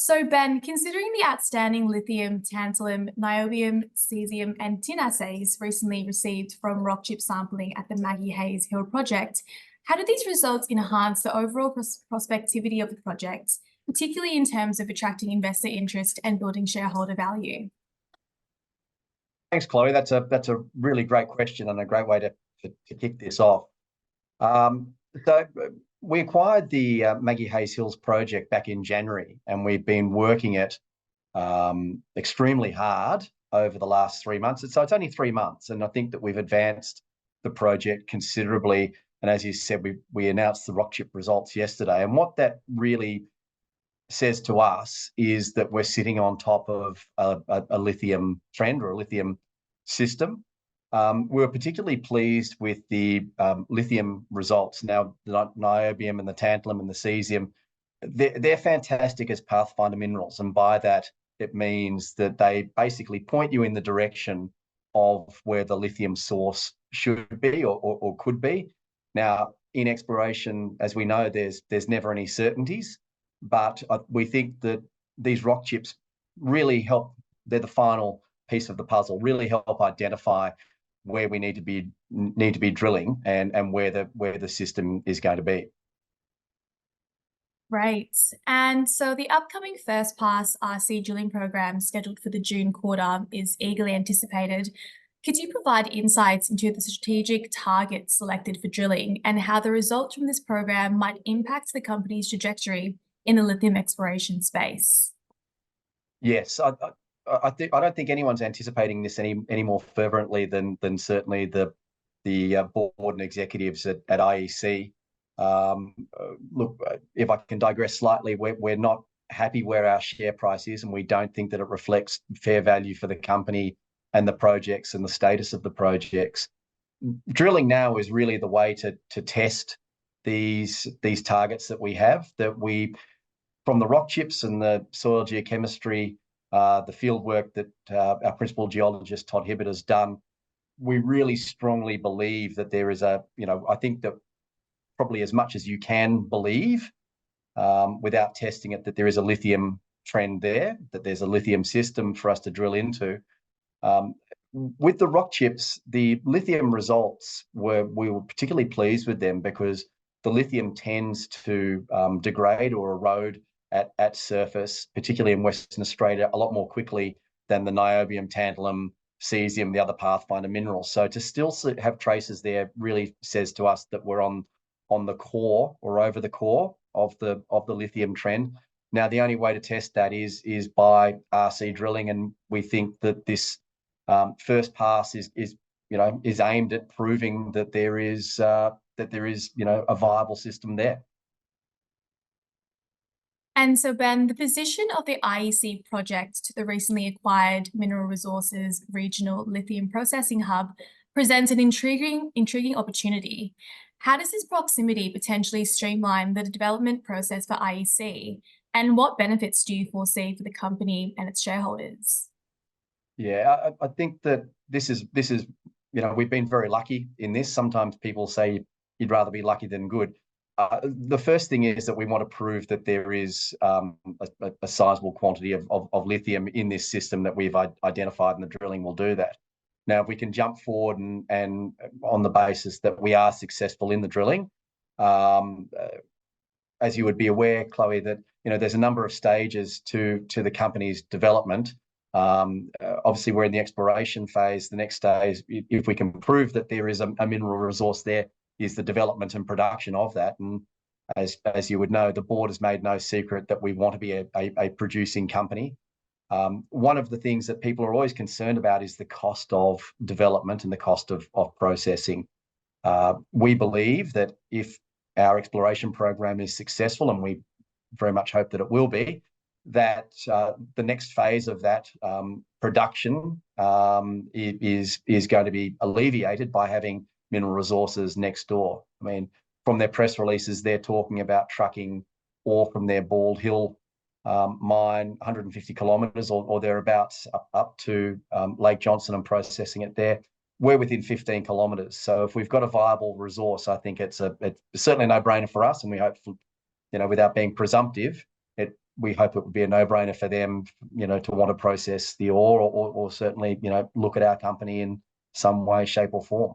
So Ben, considering the outstanding lithium, tantalum, niobium, cesium, and tin assays recently received from rock chip sampling at the Maggie Hill Project, how do these results enhance the overall prospectivity of the project, particularly in terms of attracting investor interest and building shareholder value? Thanks, Chloe. That's a really great question and a great way to kick this off. So we acquired the Maggie Hills project back in January, and we've been working it extremely hard over the last 3 months. So it's only 3 months, and I think that we've advanced the project considerably. And as you said, we announced the rock chip results yesterday. And what that really says to us is that we're sitting on top of a lithium trend or a lithium system. We're particularly pleased with the lithium results. Now, the niobium and the tantalum and the cesium, they're fantastic as pathfinder minerals. And by that, it means that they basically point you in the direction of where the lithium source should be or could be. Now, in exploration, as we know, there's never any certainties, but we think that these rock chips really help. They're the final piece of the puzzle, really help identify where we need to be drilling and where the system is going to be. Right. And so the upcoming first pass RC drilling program scheduled for the June quarter is eagerly anticipated. Could you provide insights into the strategic targets selected for drilling and how the results from this program might impact the company's trajectory in the lithium exploration space? Yes, I don't think anyone's anticipating this any more fervently than certainly the board and executives at IEC. Look, if I can digress slightly, we're not happy where our share price is, and we don't think that it reflects fair value for the company and the projects and the status of the projects. Drilling now is really the way to test these targets that we have, from the rock chips and the soil geochemistry, the field work that our principal geologist, Todd Hibbert, has done. We really strongly believe that there is I think that probably as much as you can believe without testing it, that there is a lithium trend there, that there's a lithium system for us to drill into. With the rock chips, the lithium results we were particularly pleased with them because the lithium tends to degrade or erode at surface, particularly in Western Australia, a lot more quickly than the niobium, tantalum, cesium, the other pathfinder minerals. So to still have traces there really says to us that we're on the core or over the core of the lithium trend. Now, the only way to test that is by RC drilling, and we think that this first pass is aimed at proving that there is a viable system there. And so, Ben, the position of the IEC project to the recently acquired Mineral Resources Regional Lithium Processing Hub presents an intriguing opportunity. How does this proximity potentially streamline the development process for IEC, and what benefits do you foresee for the company and its shareholders? Yeah, I think that this is we've been very lucky in this. Sometimes people say you'd rather be lucky than good. The first thing is that we want to prove that there is a sizable quantity of lithium in this system that we've identified, and the drilling will do that. Now, if we can jump forward and on the basis that we are successful in the drilling, as you would be aware, Chloe, that there's a number of stages to the company's development. Obviously, we're in the exploration phase. The next stage, if we can prove that there is a mineral resource there, is the development and production of that. And as you would know, the board has made no secret that we want to be a producing company. One of the things that people are always concerned about is the cost of development and the cost of processing. We believe that if our exploration program is successful, and we very much hope that it will be, that the next phase of that production is going to be alleviated by having mineral resources next door. I mean, from their press releases, they're talking about trucking ore from their Bald Hill mine 150 kilometres or thereabouts up to Lake Johnson and processing it there. We're within 15 kilometres. So if we've got a viable resource, I think it's certainly a no-brainer for us, and we hope, without being presumptive, we hope it would be a no-brainer for them, to want to process the ore or certainly, look at our company in some way, shape or form.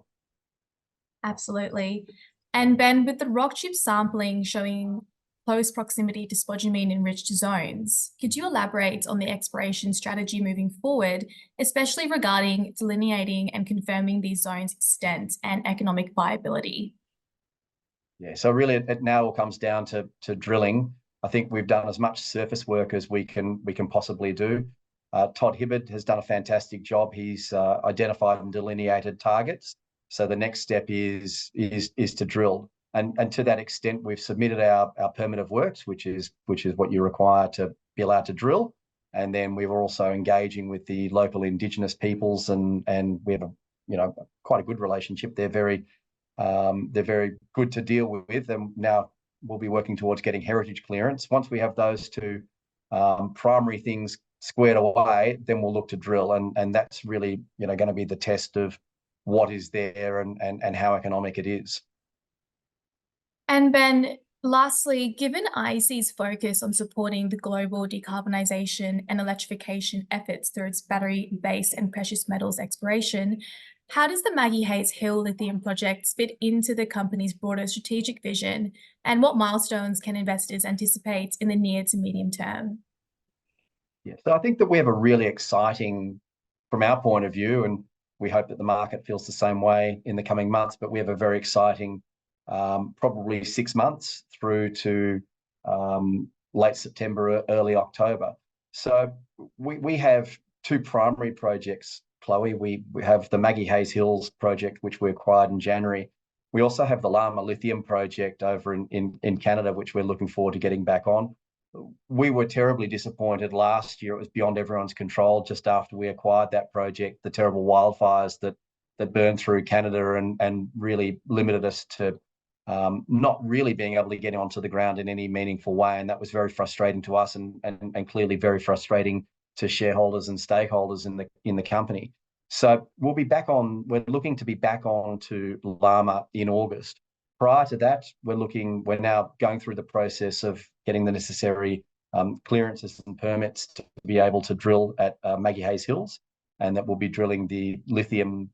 Absolutely. And Ben, with the rock chip sampling showing close proximity to spodumene enriched zones, could you elaborate on the exploration strategy moving forward, especially regarding delineating and confirming these zones' extent and economic viability? Yeah, so really it now all comes down to drilling. I think we've done as much surface work as we can possibly do. Todd Hibbard has done a fantastic job. He's identified and delineated targets. So the next step is to drill. And to that extent, we've submitted our permit of works, which is what you require to be allowed to drill. And then we were also engaging with the local Indigenous peoples, and we have quite a good relationship. They're very good to deal with, and now we'll be working towards getting heritage clearance. Once we have those two primary things squared away, then we'll look to drill, and that's really going to be the test of what is there and how economic it is. And Ben, lastly, given IEC's focus on supporting the global decarbonisation and electrification efforts through its battery, base and precious metals exploration, how does the Maggie Hill Lithium Project fit into the company's broader strategic vision, and what milestones can investors anticipate in the near to medium term? Yeah, so I think that we have a really exciting, from our point of view, and we hope that the market feels the same way in the coming months, but we have a very exciting probably 6 months through to late September, early October. So we have two primary projects, Chloe. We have the Maggie Hills project, which we acquired in January. We also have the Llama Lithium project over in Canada, which we're looking forward to getting back on. We were terribly disappointed last year. It was beyond everyone's control just after we acquired that project, the terrible wildfires that burned through Canada and really limited us to not really being able to get onto the ground in any meaningful way. And that was very frustrating to us and clearly very frustrating to shareholders and stakeholders in the company. So we'll be back on, we're looking to be back on to Llama in August. Prior to that, we're now going through the process of getting the necessary clearances and permits to be able to drill at Maggie Hills, and that we'll be drilling the lithium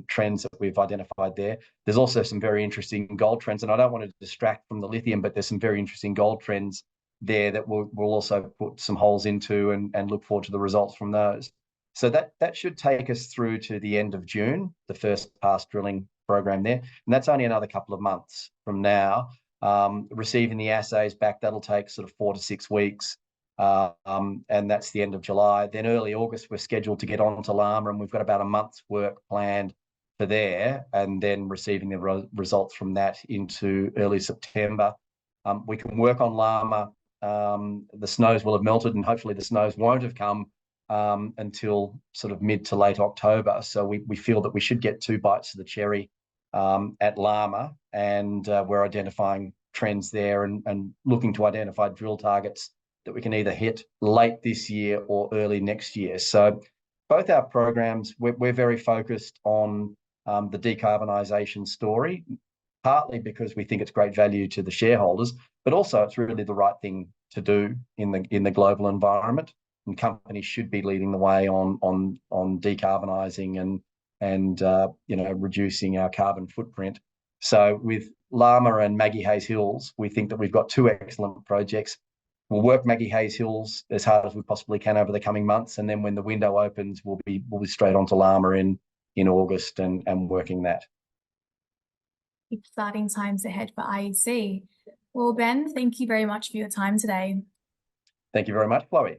trends that we've identified there. There's also some very interesting gold trends, and I don't want to distract from the lithium, but there's some very interesting gold trends there that we'll also put some holes into and look forward to the results from those. So that should take us through to the end of June, the first pass drilling program there. And that's only another couple of months from now. Receiving the assays back, that'll take sort of 4 to 6 weeks. And that's the end of July. Then early August, we're scheduled to get on to Llama, and we've got about a month's work planned for there, and then receiving the results from that into early September. We can work on Llama. The snows will have melted, and hopefully the snows won't have come until sort of mid to late October. So we feel that we should get 2 bites of the cherry at Llama, and we're identifying trends there and looking to identify drill targets that we can either hit late this year or early next year. So both our programs, we're very focused on the decarbonisation story, partly because we think it's great value to the shareholders, but also it's really the right thing to do in the global environment. And companies should be leading the way on decarbonising and reducing our carbon footprint. So with Llama and Maggie Hills, we think that we've got 2 excellent projects. We'll work Maggie Hills as hard as we possibly can over the coming months, and then when the window opens, we'll be straight onto Llama in August and working that. Exciting times ahead for IEC. Well, Ben, thank you very much for your time today. Thank you very much, Chloe.